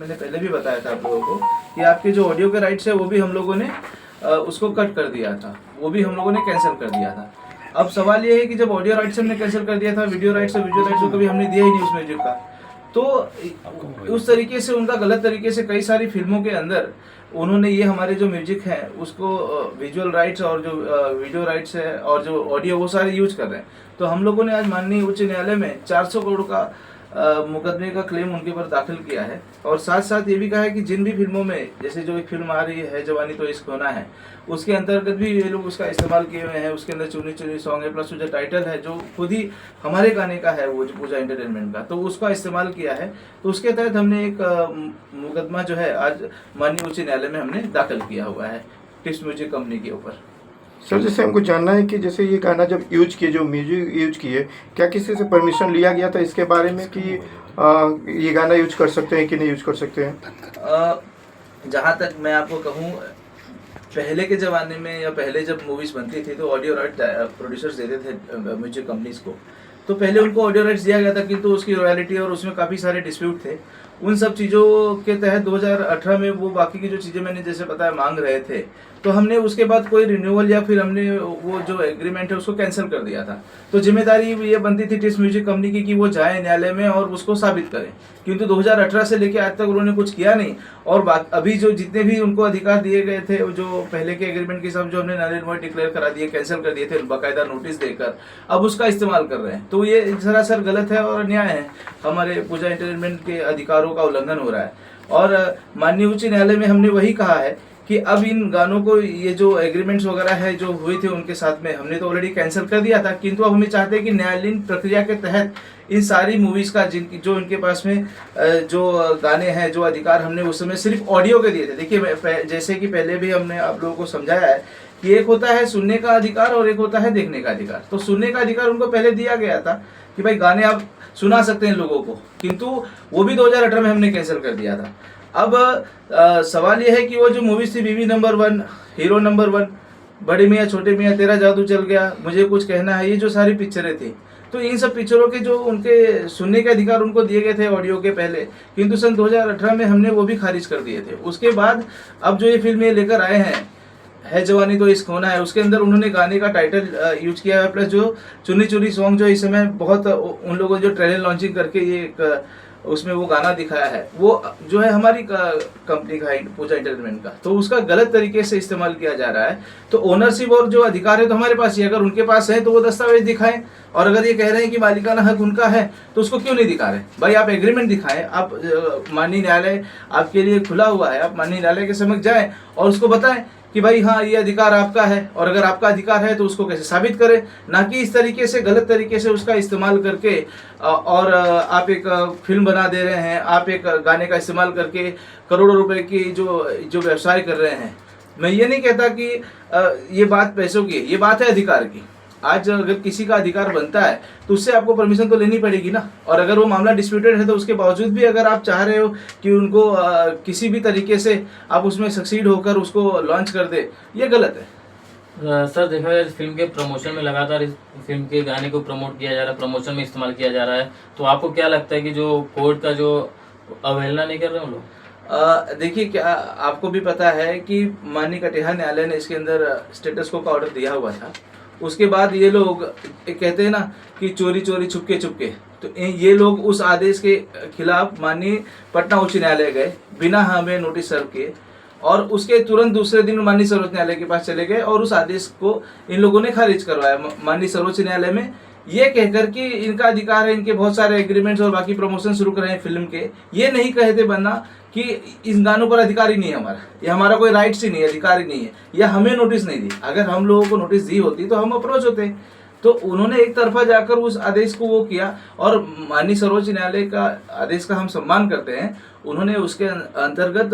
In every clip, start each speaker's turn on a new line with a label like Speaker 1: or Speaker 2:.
Speaker 1: मैंने पहले भी बताया था आप लोगों को कि आपके जो ऑडियो के राइट्स है वो भी हम लोगों ने उसको कट कर दिया था, वो भी हम लोगों ने कैंसिल कर दिया था। अब सवाल ये है कि जब ऑडियो राइट्स हमने कैंसिल कर दिया था, वीडियो राइट्स और विजुअल राइट्स को कभी हमने दिया ही नहीं उस म्यूजिक का, तो उस तरीके से उनका गलत तरीके से कई सारी फिल्मों के अंदर उन्होंने ये हमारे जो म्यूजिक है उसको विजुअल राइट्स और जो वीडियो राइट्स है और जो ऑडियो वो सारे यूज कर रहे हैं। तो हम लोगों ने आज माननीय उच्च न्यायालय में 400 करोड़ का मुकदमे का क्लेम उनके ऊपर दाखिल किया है और साथ साथ ये भी कहा है कि जिन भी फिल्मों में, जैसे जो एक फिल्म आ रही है जवानी तो इश्क होना है, उसके अंतर्गत भी ये लोग उसका इस्तेमाल किए हुए हैं। उसके अंदर चुनी चुनी सॉन्ग है, प्लस जो टाइटल है जो खुद ही हमारे गाने का है, वो जो पूजा एंटरटेनमेंट का, तो उसका इस्तेमाल किया है। तो उसके तहत हमने एक मुकदमा जो है आज माननीय उच्च न्यायालय में हमने दाखिल किया हुआ है टिप्स म्यूजिक कंपनी के ऊपर।
Speaker 2: सर जैसे हमको जानना है कि जैसे ये गाना जब यूज किए, जो म्यूजिक यूज किए, क्या किसी से परमिशन लिया गया था इसके बारे में कि ये गाना यूज कर सकते हैं कि नहीं यूज कर सकते हैं?
Speaker 1: जहाँ तक मैं आपको कहूँ, पहले के ज़माने में या पहले जब मूवीज़ बनती थी तो ऑडियो राइट प्रोड्यूसर्स देते थे म्यूजिक कंपनीज को। तो पहले उनको ऑडियो राइट्स दिया गया था किंतु उसकी रॉयल्टी और उसमें काफ़ी सारे डिस्प्यूट थे। उन सब चीज़ों के तहत 2018 में वो बाकी की जो चीज़ें मैंने जैसे बताया मांग रहे थे, तो हमने उसके बाद कोई रिन्यूअल या फिर हमने वो जो एग्रीमेंट है उसको कैंसिल कर दिया था। तो जिम्मेदारी ये बनती थी टिप्स म्यूजिक कंपनी की कि वो जाए न्यायालय में और उसको साबित करें, किंतु 2018 से लेकर आज तक उन्होंने कुछ किया नहीं। और अभी जो जितने भी उनको अधिकार दिए गए थे, जो पहले के एग्रीमेंट के सब जो हमने नल एंड वॉइड डिक्लेयर करा दिए, कैंसिल कर दिए थे बाकायदा नोटिस देकर, अब उसका इस्तेमाल कर रहे हैं। तो ये सरासर गलत है और अन्याय है, हमारे पूजा एंटरटेनमेंट के अधिकारों का उल्लंघन हो रहा है। और माननीय उच्च न्यायालय में हमने वही कहा है कि अब इन गानों को, ये जो एग्रीमेंट्स वगैरह है जो हुए थे उनके साथ में, हमने तो ऑलरेडी कैंसिल कर दिया था, किंतु अब हमें चाहते हैं कि न्यायालयीन प्रक्रिया के तहत इन सारी मूवीज का जिनकी जो इनके पास में जो गाने हैं, जो अधिकार हमने उस समय सिर्फ ऑडियो के दिए थे। देखिए जैसे कि पहले भी हमने आप लोगों को समझाया है कि एक होता है सुनने का अधिकार और एक होता है देखने का अधिकार। तो सुनने का अधिकार उनको पहले दिया गया था कि भाई गाने आप सुना सकते हैं लोगों को, किंतु वो भी 2018 में हमने कैंसिल कर दिया था। अब सवाल ये है कि वो जो मूवीज थी बीवी नंबर 1, हीरो नंबर 1, बड़े मियाँ छोटे मियाँ, तेरा जादू चल गया, मुझे कुछ कहना है, ये जो सारी पिक्चरें थी, तो इन सब पिक्चरों के जो उनके सुनने के अधिकार उनको दिए गए थे ऑडियो के पहले, किंतु सन 2018 में हमने वो भी खारिज कर दिए थे। उसके बाद अब जो ये फिल्म ये लेकर आए हैं, है जवानी तो इश्क होना है, उसके अंदर उन्होंने गाने का टाइटल यूज किया है, प्लस जो चुनी चुनी सॉन्ग जो इस समय बहुत उन लोगों ने जो ट्रेलर लॉन्चिंग करके ये उसमें वो गाना दिखाया है, वो जो है हमारी कंपनी का है पूजा एंटरटेनमेंट का, तो उसका गलत तरीके से इस्तेमाल किया जा रहा है। तो ओनरशिप और जो अधिकार है तो हमारे पास ही, अगर उनके पास है तो वो दस्तावेज दिखाएं, और अगर ये कह रहे हैं कि मालिकाना हक उनका है तो उसको क्यों नहीं दिखा रहे? भाई आप एग्रीमेंट दिखाएं, आप माननीय न्यायालय आपके लिए खुला हुआ है, आप माननीय न्यायालय के समक्ष जाएं और उसको बताएं कि भाई हाँ ये अधिकार आपका है, और अगर आपका अधिकार है तो उसको कैसे साबित करें, ना कि इस तरीके से गलत तरीके से उसका इस्तेमाल करके और आप एक फिल्म बना दे रहे हैं, आप एक गाने का इस्तेमाल करके करोड़ों रुपए की जो व्यवसाय कर रहे हैं। मैं ये नहीं कहता कि ये बात पैसों की है, ये बात है अधिकार की। आज अगर किसी का अधिकार बनता है तो उससे आपको परमिशन तो लेनी पड़ेगी ना, और अगर वो मामला डिस्प्यूटेड है तो उसके बावजूद भी अगर आप चाह रहे हो कि उनको किसी भी तरीके से आप उसमें सक्सीड होकर उसको लॉन्च कर दे, ये गलत है।
Speaker 3: सर देखा जाए फिल्म के प्रमोशन में लगातार इस फिल्म के गाने को प्रमोट किया जा रहा है, प्रमोशन में इस्तेमाल किया जा रहा है, तो आपको क्या लगता है कि जो कोर्ट का जो अवहेलना नहीं कर रहे हैं लोग?
Speaker 1: देखिए, क्या आपको भी पता है कि माननीय कटिहार न्यायालय ने इसके अंदर स्टेटस को का ऑर्डर दिया हुआ था। उसके बाद ये लोग कहते हैं ना कि चोरी चोरी छुपके छुपके, तो ये लोग उस आदेश के खिलाफ माननीय पटना उच्च न्यायालय गए बिना हमें नोटिस सर्व किए, और उसके तुरंत दूसरे दिन माननीय सर्वोच्च न्यायालय के पास चले गए और उस आदेश को इन लोगों ने खारिज करवाया माननीय सर्वोच्च न्यायालय में, ये कहकर कि इनका अधिकार है, इनके बहुत सारे एग्रीमेंट्स और बाकी प्रमोशन शुरू कर रहे हैं फिल्म के। ये नहीं कहते बनना कि इस गानों पर अधिकार ही नहीं है हमारा, या हमारा कोई राइट्स ही नहीं है, अधिकार ही नहीं है, या हमें नोटिस नहीं दी। अगर हम लोगों को नोटिस दी होती तो हम अप्रोच होते। तो उन्होंने एक तरफा जाकर उस आदेश को वो किया, और माननीय सर्वोच्च न्यायालय का आदेश का हम सम्मान करते हैं। उन्होंने उसके अंतर्गत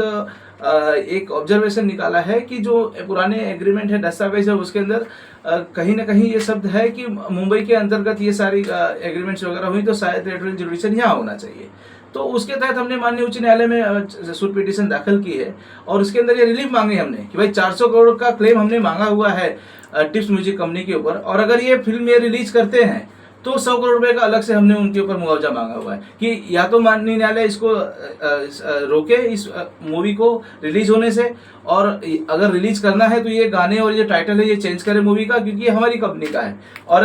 Speaker 1: एक ऑब्जर्वेशन निकाला है कि जो पुराने एग्रीमेंट है, दस्तावेज है, उसके अंदर कहीं ना कहीं ये शब्द है कि मुंबई के अंतर्गत ये सारी एग्रीमेंट्स वगैरह हुई तो शायद टेरिटोरियल जुडिक्शन यहाँ होना चाहिए। तो उसके तहत हमने माननीय उच्च न्यायालय में सूट पिटीशन दाखिल की है, और उसके अंदर ये रिलीफ मांगी हमने कि भाई 400 करोड़ का क्लेम हमने मांगा हुआ है टिप्स म्यूजिक कंपनी के ऊपर, और अगर ये फिल्म ये रिलीज करते हैं तो 100 करोड़ रुपए का अलग से हमने उनके ऊपर मुआवजा मांगा हुआ है कि या तो माननीय न्यायालय इसको रोके इस मूवी को रिलीज होने से, और अगर रिलीज करना है तो ये गाने और ये टाइटल है ये चेंज करे मूवी का, क्योंकि ये हमारी कंपनी का है। और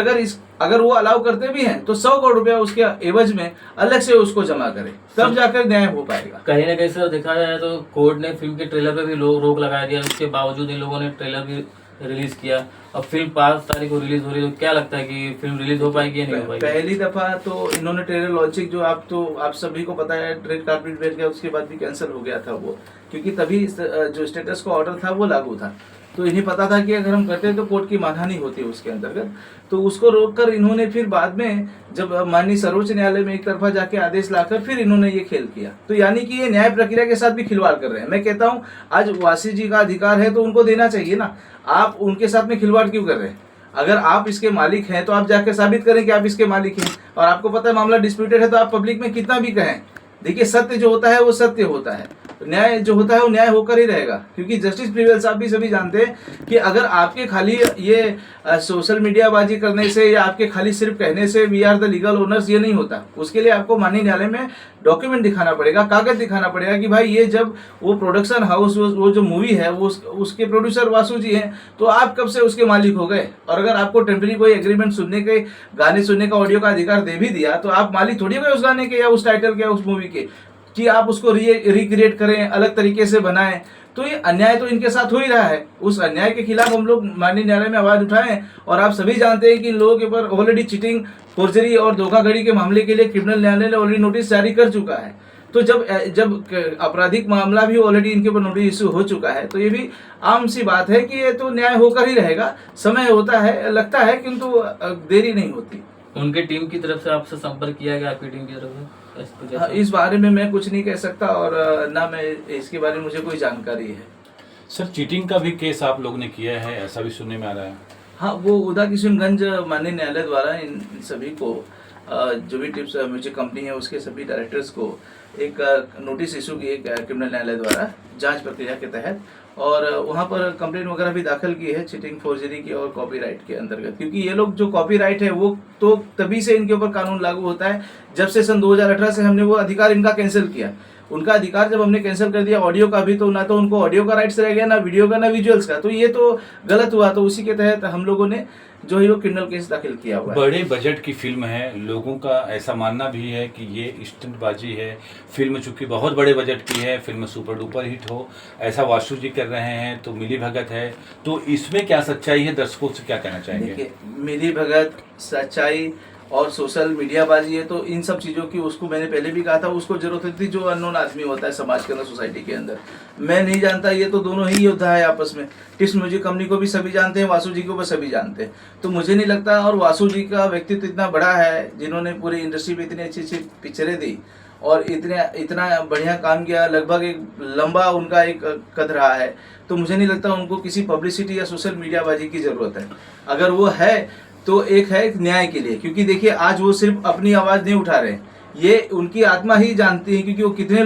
Speaker 1: अगर वो अलाउ करते भी हैं तो 100 करोड़ रुपया उसके एवज में अलग से उसको जमा करे, तब जाकर न्याय हो पाएगा।
Speaker 3: कहीं ना कहीं सर देखा जाए तो कोर्ट ने फिल्म के ट्रेलर पे भी रोक लगा दिया, उसके बावजूद इन लोगों ने ट्रेलर भी रिलीज किया। अब फिल्म 5 तारीख को रिलीज हो रही है, तो क्या लगता है कि फिल्म रिलीज हो पाएगी या नहीं हो पाएगी?
Speaker 1: पहली दफा तो इन्होंने ट्रेलर लॉन्चिंग जो आप सभी को पता है रेड कार्पेट बैठ गया, उसके बाद भी कैंसिल हो गया था वो, क्योंकि तभी जो स्टेटस का ऑर्डर था वो लागू था। तो इन्हें पता था कि अगर हम करते तो कोर्ट की मानहानि होती है उसके अंतर्गत, तो उसको रोककर इन्होंने फिर बाद में जब माननीय सर्वोच्च न्यायालय में एक तरफा जाके आदेश लाकर फिर इन्होंने ये खेल किया। तो यानी कि ये न्याय प्रक्रिया के साथ भी खिलवाड़ कर रहे हैं। मैं कहता हूँ आज वासी जी का अधिकार है तो उनको देना चाहिए ना, आप उनके साथ में खिलवाड़ क्यों कर रहे हैं? अगर आप इसके मालिक हैं तो आप जाके साबित करें कि आप इसके मालिक हैं, और आपको पता है मामला डिस्प्यूटेड है तो आप पब्लिक में कितना भी कहें, देखिए सत्य जो होता है वो सत्य होता है, न्याय जो होता है वो न्याय होकर ही रहेगा। क्योंकि जस्टिस प्रिवेल्स आप भी सभी जानते हैं कि अगर आपके खाली ये सोशल मीडिया बाजी करने से या आपके खाली सिर्फ कहने से we are the legal owners ये नहीं होता। उसके लिए आपको माननीय न्यायालय में डॉक्यूमेंट दिखाना पड़ेगा, कागज दिखाना पड़ेगा कि भाई ये जब वो प्रोडक्शन हाउस वो जो मूवी है वो उसके प्रोड्यूसर वासु जी हैं, तो आप कब से उसके मालिक हो गए। और अगर आपको टेम्पररी कोई एग्रीमेंट सुनने के, गाने सुनने का, ऑडियो का अधिकार दे भी दिया तो आप मालिक थोड़ी हो गए उस गाने के या उस टाइटल के या उस मूवी के, कि आप उसको रिक्रिएट करें, अलग तरीके से बनाएं। तो ये अन्याय तो इनके साथ हो ही रहा है। उस अन्याय के खिलाफ हम लोग माननीय न्यायालय में आवाज उठाएं। और आप सभी जानते हैं कि इन लोगों के ऊपर ऑलरेडी चीटिंग, फोर्जरी और धोखाधड़ी के मामले के लिए क्रिमिनल न्यायालय ने ऑलरेडी नोटिस जारी कर चुका है। तो जब आपराधिक मामला भी ऑलरेडी इनके ऊपर नोटिस इश्यू हो चुका है, तो ये भी आम सी बात है कि ये तो न्याय होकर ही रहेगा। समय होता है, लगता है, किंतु देरी नहीं होती।
Speaker 3: उनके टीम की तरफ से आपसे संपर्क किया गया, आपकी टीम की तरफ से?
Speaker 1: इस बारे में मैं कुछ नहीं कह सकता और ना मैं इसके बारे में मुझे कोई जानकारी है।
Speaker 4: सर चीटिंग का भी केस आप लोग ने किया है, ऐसा भी सुनने में आ रहा है।
Speaker 1: हाँ, वो उदा किशनगंज माननीय न्यायालय द्वारा इन सभी को जो भी टिप्स म्यूजिक कंपनी है उसके सभी डायरेक्टर्स को एक नोटिस इशू की क्रिमिनल न्यायालय द्वारा जांच प्रक्रिया के तहत, और वहाँ पर कंप्लेंट वगैरह भी दाखिल की है चीटिंग, फोर्जरी की और कॉपीराइट के अंतर्गत। क्योंकि ये लोग जो कॉपीराइट है वो तो तभी से इनके ऊपर कानून लागू होता है जब से सन 2018 से हमने वो अधिकार इनका कैंसिल किया। उनका अधिकार जब हमने कैंसिल कर दिया ऑडियो का भी, तो ना तो उनको ऑडियो का राइट्स रह गया, ना वीडियो का, ना विजुअल्स का, तो ये तो गलत हुआ। तो उसी के तहत हम लोगों ने जो है वो क्रिमिनल केस दाखिल किया हुआ है।
Speaker 4: बड़े बजट की फिल्म है, लोगों का ऐसा मानना भी है कि ये स्टंटबाजी है। फिल्म चूंकि बहुत बड़े बजट की है, फिल्म सुपर डुपर हिट हो ऐसा वासु जी कर रहे हैं, तो मिली भगत है, तो इसमें क्या सच्चाई है, दर्शकों से क्या कहना चाहेंगे?
Speaker 1: देखिए, मिली भगत, सच्चाई और सोशल मीडिया बाजी है, तो इन सब चीज़ों की उसको मैंने पहले भी कहा था, उसको जरूरत थी जो अननोन आदमी होता है समाज के अंदर, सोसाइटी के अंदर। मैं नहीं जानता, ये तो दोनों ही योद्धा है आपस में। टिप्स म्यूजिक कंपनी को भी सभी जानते हैं, वासु जी को भी सभी जानते हैं। तो मुझे नहीं लगता, और वासु जी का व्यक्तित्व इतना बड़ा है, जिन्होंने पूरी इंडस्ट्री में इतनी अच्छी अच्छी पिक्चरें दी और इतना बढ़िया काम किया, लगभग एक लंबा उनका एक कद रहा है। तो मुझे नहीं लगता उनको किसी पब्लिसिटी या सोशल मीडिया बाजी की जरूरत है। अगर वो है तो एक है न्याय के लिए, क्योंकि देखिए आज वो सिर्फ अपनी आवाज़ नहीं उठा रहे हैं, ये उनकी आत्मा ही जानती है, क्योंकि वो कितने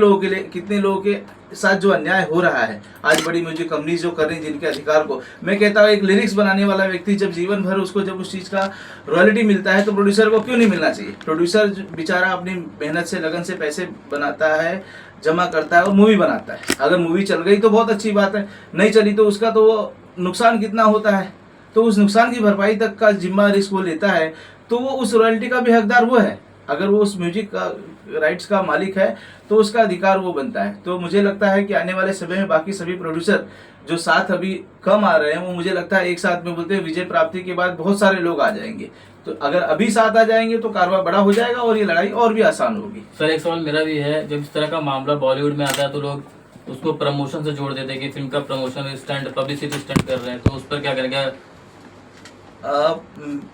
Speaker 1: लोगों के साथ जो अन्याय हो रहा है आज बड़ी म्यूजिक कंपनीज जो कर रही हैं जिनके अधिकार को। मैं कहता हूँ एक लिरिक्स बनाने वाला व्यक्ति जब जीवन भर उसको जब उस चीज़ का रॉयल्टी मिलता है तो प्रोड्यूसर को क्यों नहीं मिलना चाहिए? प्रोड्यूसर बेचारा अपनी मेहनत से, लगन से पैसे बनाता है, जमा करता है और मूवी बनाता है। अगर मूवी चल गई तो बहुत अच्छी बात है, नहीं चली तो उसका तो वो नुकसान कितना होता है, तो उस नुकसान की भरपाई तक का जिम्मा रिस्क वो लेता है, तो वो उस रॉयल्टी का भी हकदार वो है। अगर वो उस म्यूजिक का राइट्स का मालिक है तो उसका अधिकार वो बनता है। तो मुझे लगता है कि आने वाले समय में बाकी सभी प्रोड्यूसर जो साथ अभी कम आ रहे हैं, वो मुझे लगता है एक साथ में बोलते हैं विजय प्राप्ति के बाद बहुत सारे लोग आ जाएंगे। तो अगर अभी साथ आ जाएंगे तो कारवां बड़ा हो जाएगा और ये लड़ाई और भी आसान होगी।
Speaker 3: सर एक सवाल मेरा भी है, जब इस तरह का मामला बॉलीवुड में आता है तो लोग उसको प्रमोशन से जोड़ देते हैं कि फिल्म का प्रमोशन स्टंट, पब्लिसिटी स्टंट कर रहे हैं, तो उस पर क्या करेंगे?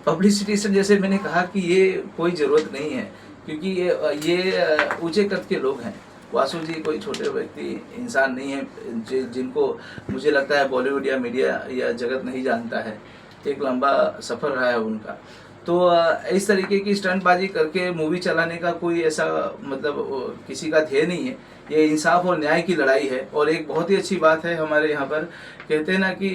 Speaker 1: पब्लिसिटी से जैसे मैंने कहा कि ये कोई ज़रूरत नहीं है, क्योंकि ये ऊंचे कद के लोग हैं। वासु जी कोई छोटे व्यक्ति इंसान नहीं है जिनको मुझे लगता है बॉलीवुड या मीडिया या जगत नहीं जानता है। एक लंबा सफ़र रहा है उनका। तो इस तरीके की स्टंटबाजी करके मूवी चलाने का कोई ऐसा मतलब किसी का ध्येय नहीं है। ये इंसाफ और न्याय की लड़ाई है। और एक बहुत ही अच्छी बात है हमारे यहाँ पर, कहते हैं ना कि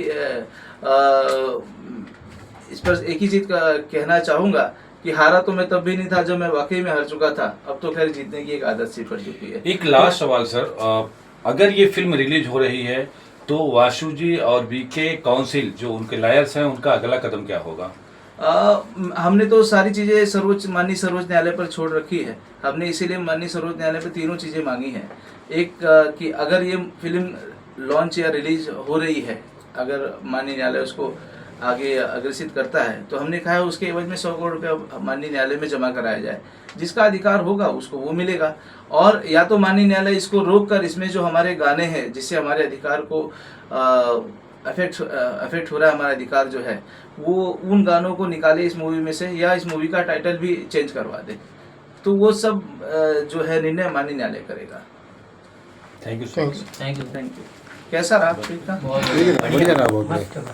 Speaker 1: इस पर एक ही चीज़ का कहना चाहूँगा कि हारा तो मैं तब भी नहीं था जब मैं वाकई में हार चुका था, अब तो खैर जीतने की एक आदत सी पड़ चुकी है।
Speaker 4: एक लास्ट सवाल सर, अगर ये फिल्म रिलीज हो रही है तो वासु जी और बीके काउंसिल जो उनके लॉयर्स हैं उनका अगला कदम क्या होगा?
Speaker 1: हमने तो सारी चीज़ें माननीय सर्वोच्च न्यायालय पर छोड़ रखी है। हमने इसीलिए माननीय सर्वोच्च न्यायालय पर तीनों चीज़ें मांगी हैं। एक कि अगर ये फिल्म लॉन्च या रिलीज हो रही है, अगर माननीय न्यायालय उसको आगे अग्रसित करता है, तो हमने कहा है उसके एवज में 100 करोड़ रुपया माननीय न्यायालय में जमा कराया जाए। जिसका अधिकार होगा उसको वो मिलेगा। और या तो माननीय न्यायालय इसको रोक कर इसमें जो हमारे गाने हैं जिससे हमारे अधिकार को अफेक्ट हो रहा है, हमारा अधिकार जो है वो उन गानों को निकाले इस मूवी में से, या इस मूवी का टाइटल भी चेंज करवा दे। तो वो सब जो है निर्णय माननीय न्यायालय करेगा।
Speaker 4: Thank you.
Speaker 2: Thanks.
Speaker 3: Thank you.
Speaker 1: Thank you. कैसा रहा? ठीक था।
Speaker 3: बहुत बढ़िया।
Speaker 5: बढ़िया रहा, बहुत बढ़िया।